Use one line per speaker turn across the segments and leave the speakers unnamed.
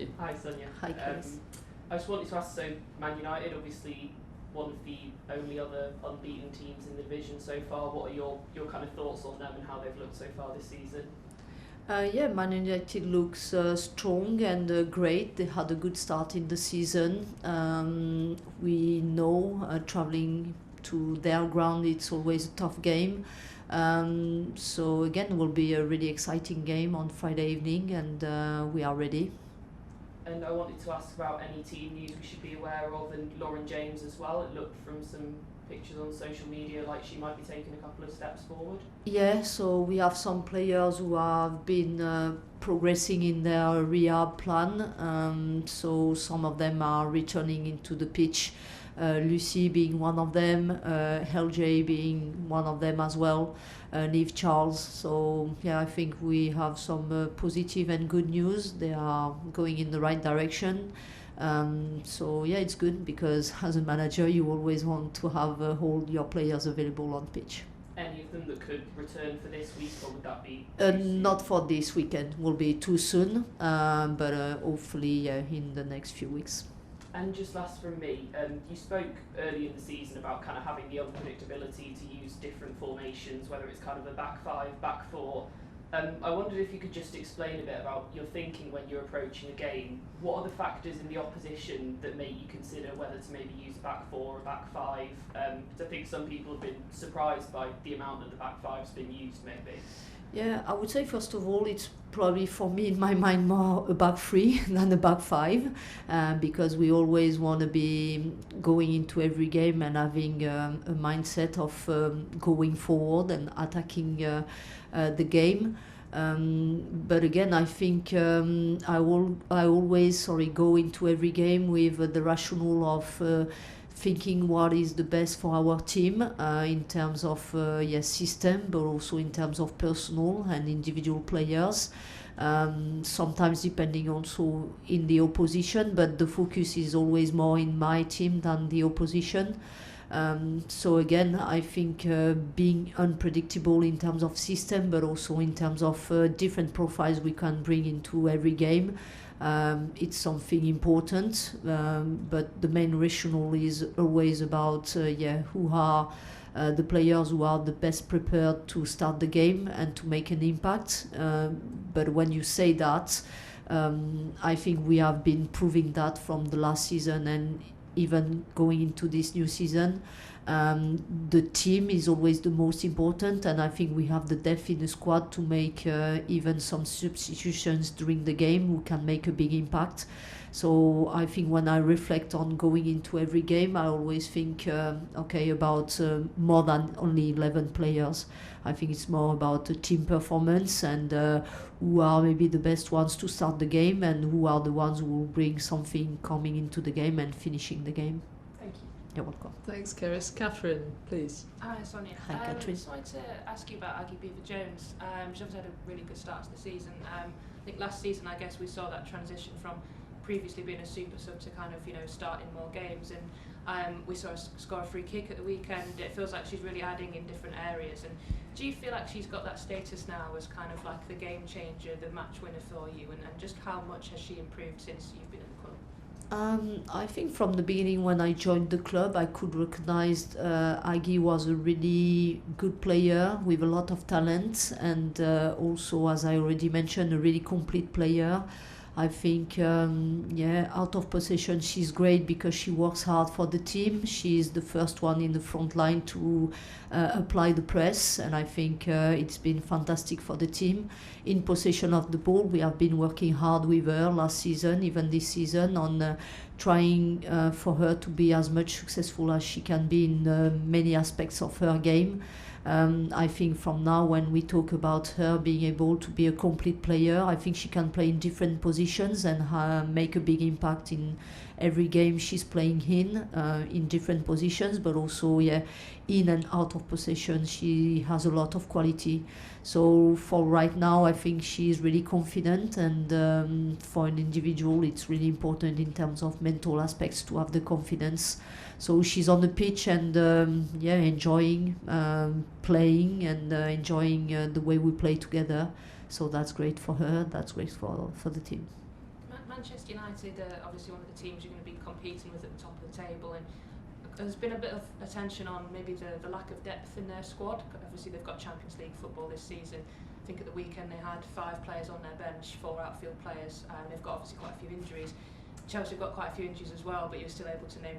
you.
Hi Sonia.
Hi Chris.
I just wanted to ask, so Man United, obviously one of the only other unbeaten teams in the division so far. What are your kind of thoughts on them and how they've looked so far this season?
Yeah, Man United looks strong and great. They had a good start in the season. We know traveling to their ground, it's always a tough game. So again, it will be a really exciting game on Friday evening, and we are ready.
And I wanted to ask about any team news we should be aware of, and Lauren James as well. It looked from some pictures on social media like she might be taking a couple of steps forward.
Yeah, so we have some players who have been progressing in their rehab plan. So some of them are returning into the pitch. Lucy being one of them, LJ being one of them as well, Neve Charles. So yeah, I think we have some positive and good news. They are going in the right direction. So yeah, it's good because as a manager you always want to have all your players available on pitch.
Any of them that could return for this week, or would that be
not for this weekend, will be too soon, but hopefully in the next few weeks.
And just last from me, you spoke early in the season about kind of having the unpredictability to use different formations, whether it's kind of a back five, back four. I wondered if you could just explain a bit about your thinking when you're approaching a game. What are the factors in the opposition that make you consider whether to maybe use a back four or a back five? Because I think some people have been surprised by the amount that the back five's been used, maybe.
Yeah, I would say first of all it's probably for me in my mind more a back three than a back five, because we always want to be going into every game and having a mindset of going forward and attacking the game. But again, I think I always go into every game with the rationale of thinking what is the best for our team in terms of system, but also in terms of personal and individual players. Sometimes depending also in the opposition, but the focus is always more in my team than the opposition. So again, I think being unpredictable in terms of system, but also in terms of different profiles we can bring into every game. It's something important, but the main rationale is always about who are the players who are the best prepared to start the game and to make an impact. But when you say that, I think we have been proving that from the last season and even going into this new season. The team is always the most important, and I think we have the depth in the squad to make even some substitutions during the game who can make a big impact. So I think when I reflect on going into every game, I always think about more than only 11 players. I think it's more about the team performance and who are maybe the best ones to start the game and who are the ones who will bring something coming into the game and finishing the game.
Thank you.
You're welcome.
Thanks, Keris. Catherine, please.
Hi, Sonia.
Hi, Catherine.
I just wanted to ask you about Aggie Beever-Jones. She's obviously had a really good start to the season. I think last season, I guess we saw that transition from previously being a super sub to kind of, starting more games, and we saw her score a free kick at the weekend. It feels like she's really adding in different areas. And do you feel like she's got that status now as kind of like the game changer, the match winner for you, and just how much has she improved since you've been at the club?
I think from the beginning when I joined the club, I could recognize Aggie was a really good player with a lot of talent, and also, as I already mentioned, a really complete player. I think, out of possession, she's great because she works hard for the team. She's the first one in the front line to apply the press, and I think it's been fantastic for the team. In possession of the ball, we have been working hard with her last season, even this season, on trying for her to be as much successful as she can be in many aspects of her game. I think from now, when we talk about her being able to be a complete player, I think she can play in different positions and make a big impact in every game she's playing in different positions, but also in and out of possession she has a lot of quality. So for right now, I think she's really confident, and for an individual it's really important in terms of mental aspects to have the confidence. So she's on the pitch and enjoying playing and enjoying the way we play together. So that's great for her, that's great for the team.
My Manchester United are obviously one of the teams you're going to be competing with at the top of the table, and there's been a bit of attention on maybe the lack of depth in their squad. Obviously they've got Champions League football this season. I think at the weekend they had 5 players on their bench, 4 outfield players, and they've got obviously quite a few injuries. Chelsea have got quite a few injuries as well, but you're still able to name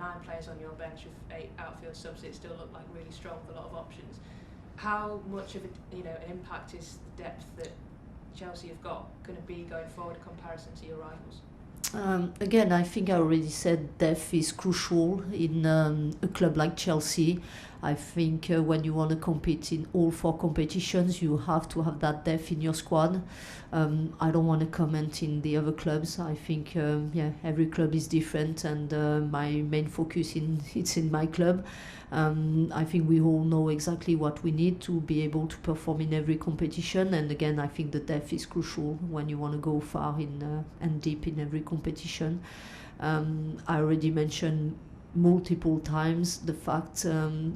9 players on your bench with 8 outfield subs. It still looked like really strong with a lot of options. How much of an impact is the depth that Chelsea have got going to be going forward in comparison to your rivals?
Again, I think I already said depth is crucial in a club like Chelsea. I think when you want to compete in all 4 competitions, you have to have that depth in your squad. I don't want to comment in the other clubs. I think every club is different, and my main focus it's in my club. I think we all know exactly what we need to be able to perform in every competition, and again I think the depth is crucial when you want to go far in and deep in every competition. I already mentioned multiple times the fact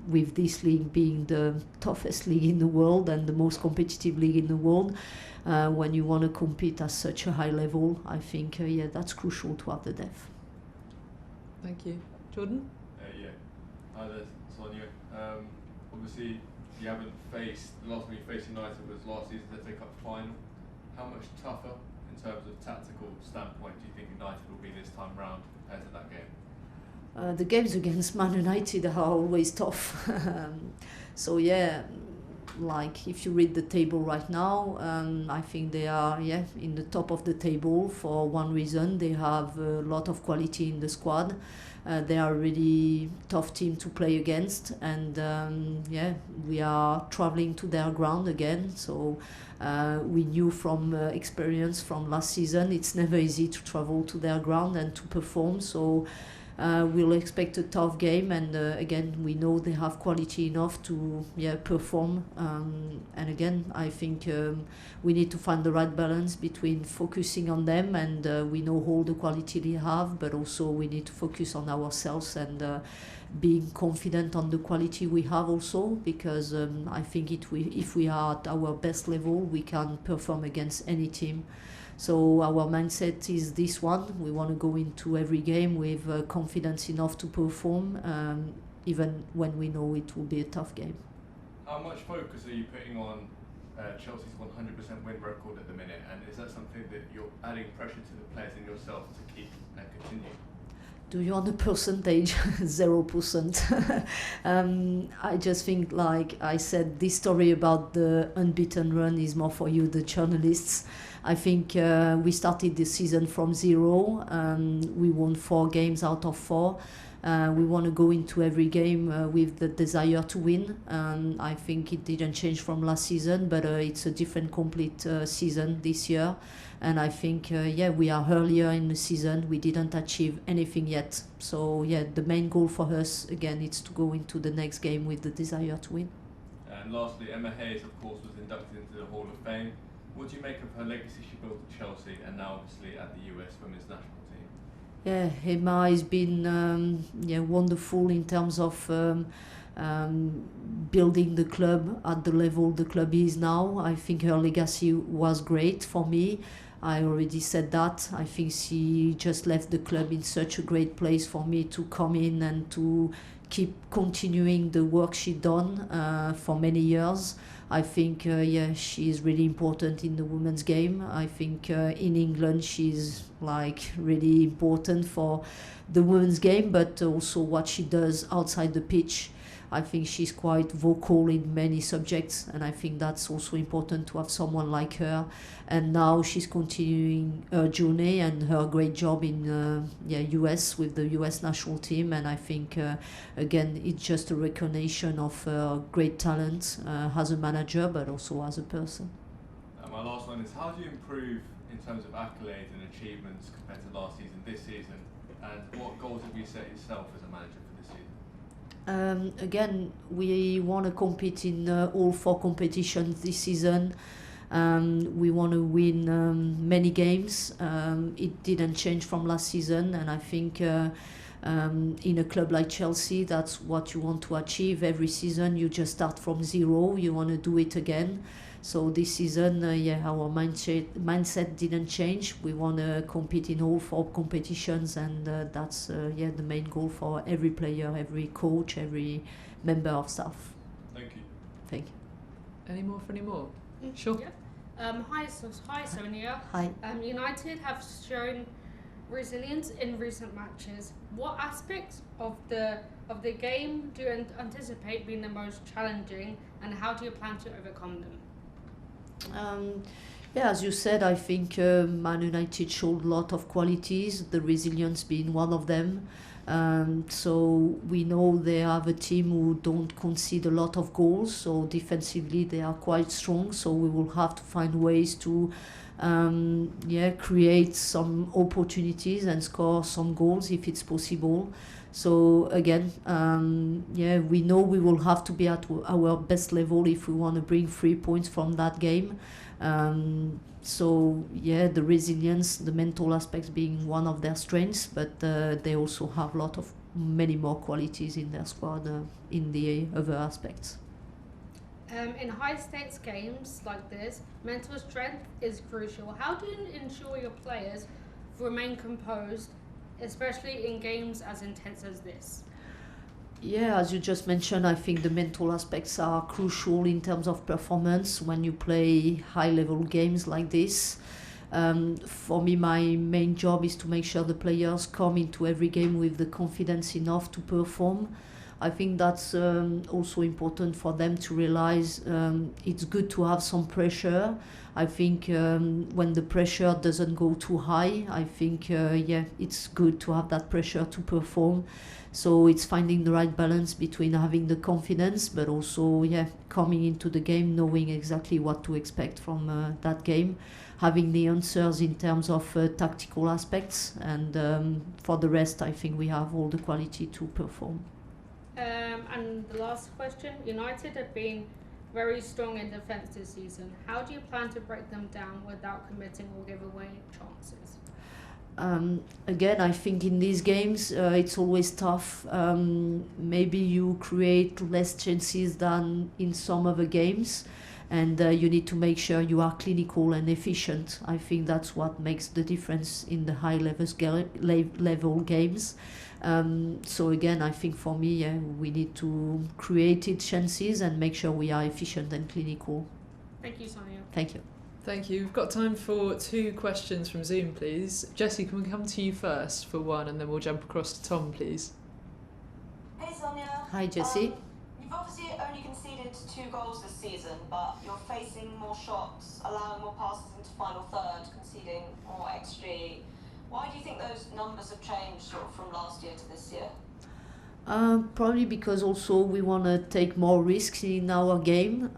with this league being the toughest league in the world and the most competitive league in the world, when you want to compete at such a high level, I think that's crucial to have the depth.
Thank you. Jordan?
Hi there, Sonia. Obviously, you haven't faced, the last time you faced United was last season's FA Cup final. How much tougher in terms of tactical standpoint do you think United will be this time round compared to that game?
The games against Man United are always tough. So like if you read the table right now, I think they are in the top of the table for one reason. They have a lot of quality in the squad. They are a really tough team to play against, and we are traveling to their ground again. So we knew from experience from last season it's never easy to travel to their ground and to perform. So we'll expect a tough game, and again we know they have quality enough to perform, and again I think we need to find the right balance between focusing on them, and we know all the quality they have, but also we need to focus on ourselves and being confident on the quality we have also, because I think if we are at our best level we can perform against any team. So our mindset is this one. We want to go into every game with confidence enough to perform, even when we know it will be a tough game.
How much focus are you putting on Chelsea's 100% win record at the minute, and is that something that you're adding pressure to the players and yourself to keep and continue?
Do you want a percentage? 0%. I just think, like I said, this story about the unbeaten run is more for you, the journalists. I think we started this season from 0. We won 4 games out of 4. We want to go into every game with the desire to win. I think it didn't change from last season, but it's a different complete season this year. And I think, we are earlier in the season. We didn't achieve anything yet. So, the main goal for us, again, is to go into the next game with the desire to win.
And lastly, Emma Hayes, of course, was inducted into the Hall of Fame. What do you make of her legacy she built at Chelsea and now obviously at the US Women's National Team?
Yeah, Emma has been wonderful in terms of building the club at the level the club is now. I think her legacy was great for me. I already said that. I think she just left the club in such a great place for me to come in and to keep continuing the work she's done for many years. I think, she is really important in the women's game. I think in England she's like really important for the women's game, but also what she does outside the pitch. I think she's quite vocal in many subjects, and I think that's also important to have someone like her. And now she's continuing her journey and her great job in US with the US national team. And I think again it's just a recognition of great talent as a manager, but also as a person.
My last one is, how do you improve in terms of accolades and achievements compared to last season, this season, and what goals have you set yourself as a manager for this season?
Again, we want to compete in all 4 competitions this season. We want to win many games. It didn't change from last season, and I think in a club like Chelsea, that's what you want to achieve every season. You just start from 0. You want to do it again. So this season, our mindset didn't change. We want to compete in all 4 competitions, and that's the main goal for every player, every coach, every member of staff.
Thank you.
Thank you.
Any more for any more? Sure.
Yeah. Hi Sonia.
Hi.
United have shown resilience in recent matches. What aspects of the game do you anticipate being the most challenging, and how do you plan to overcome them?
As you said, I think Man United showed a lot of qualities, the resilience being one of them. So we know they have a team who don't concede a lot of goals, so defensively they are quite strong, so we will have to find ways to create some opportunities and score some goals if it's possible. So again, we know we will have to be at our best level if we want to bring 3 points from that game. The resilience, the mental aspects being one of their strengths, but they also have many more qualities in their squad in the other aspects.
In high-stakes games like this, mental strength is crucial. How do you ensure your players remain composed, especially in games as intense as this?
Yeah, as you just mentioned, I think the mental aspects are crucial in terms of performance when you play high-level games like this. For me, my main job is to make sure the players come into every game with the confidence enough to perform. I think that's also important for them to realize it's good to have some pressure. I think when the pressure doesn't go too high, I think it's good to have that pressure to perform. So it's finding the right balance between having the confidence, but also coming into the game knowing exactly what to expect from that game, having the answers in terms of tactical aspects, and for the rest, I think we have all the quality to perform.
And the last question, United have been very strong in defence this season. How do you plan to break them down without committing or give away chances?
Again, I think in these games it's always tough. Maybe you create less chances than in some other games, and you need to make sure you are clinical and efficient. I think that's what makes the difference in the high level games. So again, I think for me, we need to create chances and make sure we are efficient and clinical.
Thank you, Sonia.
Thank you.
Thank you. We've got time for 2 questions from Zoom, please. Jessie, can we come to you first for one, and then we'll jump across to Tom, please?
Hey, Sonia.
Hi, Jessie.
You've obviously only conceded 2 goals this season, but you're facing more shots, allowing more passes into final third, conceding more XG. Why do you think those numbers have changed sort of from last year to this year?
Probably because also we want to take more risks in our game.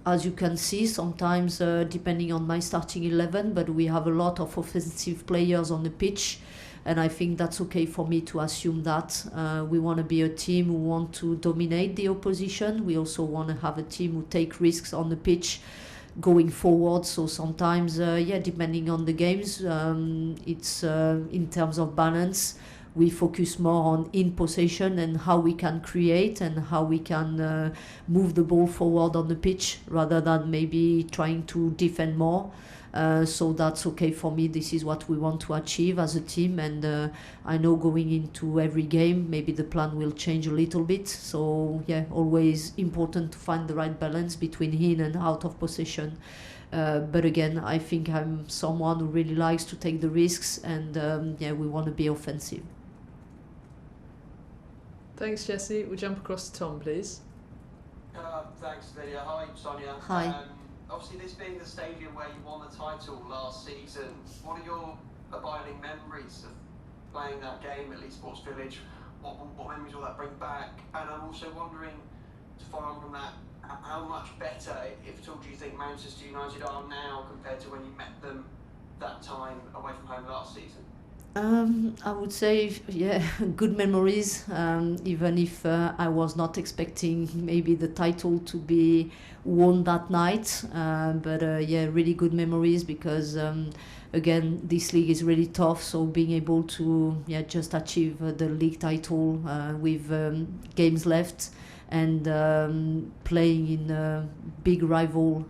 As you can see, sometimes depending on my starting 11, but we have a lot of offensive players on the pitch, and I think that's okay for me to assume that. We want to be a team who want to dominate the opposition. We also want to have a team who take risks on the pitch going forward. So sometimes, depending on the games, it's in terms of balance. We focus more on in possession and how we can create and how we can move the ball forward on the pitch rather than maybe trying to defend more. So that's okay for me. This is what we want to achieve as a team, and I know going into every game maybe the plan will change a little bit. So always important to find the right balance between in and out of possession. But again, I think I'm someone who really likes to take the risks, and we want to be offensive.
Thanks, Jessie. We'll jump across to Tom, please.
Thanks, Lydia. Hi, Sonia.
Hi.
Obviously, this being the stadium where you won the title last season, what are your abiding memories of playing that game at Leigh Sports Village? What memories will that bring back? And I'm also wondering, to follow on from that, how much better, if at all, do you think Manchester United are now compared to when you met them that time away from home last season?
I would say, good memories, even if I was not expecting maybe the title to be won that night. But really good memories because, again, this league is really tough. So being able to just achieve the league title with games left and playing in a big rival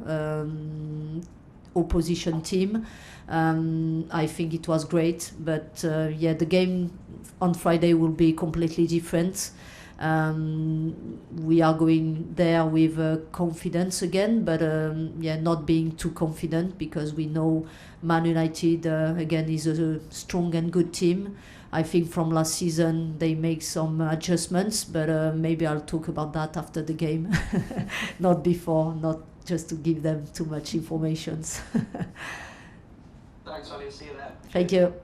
opposition team. I think it was great, but the game on Friday will be completely different. We are going there with confidence again, but not being too confident, because we know Man United again is a strong and good team. I think from last season they make some adjustments, but maybe I'll talk about that after the game, not before, not just to give them too much information.
Thanks, Sonia. See you there.
Thank you.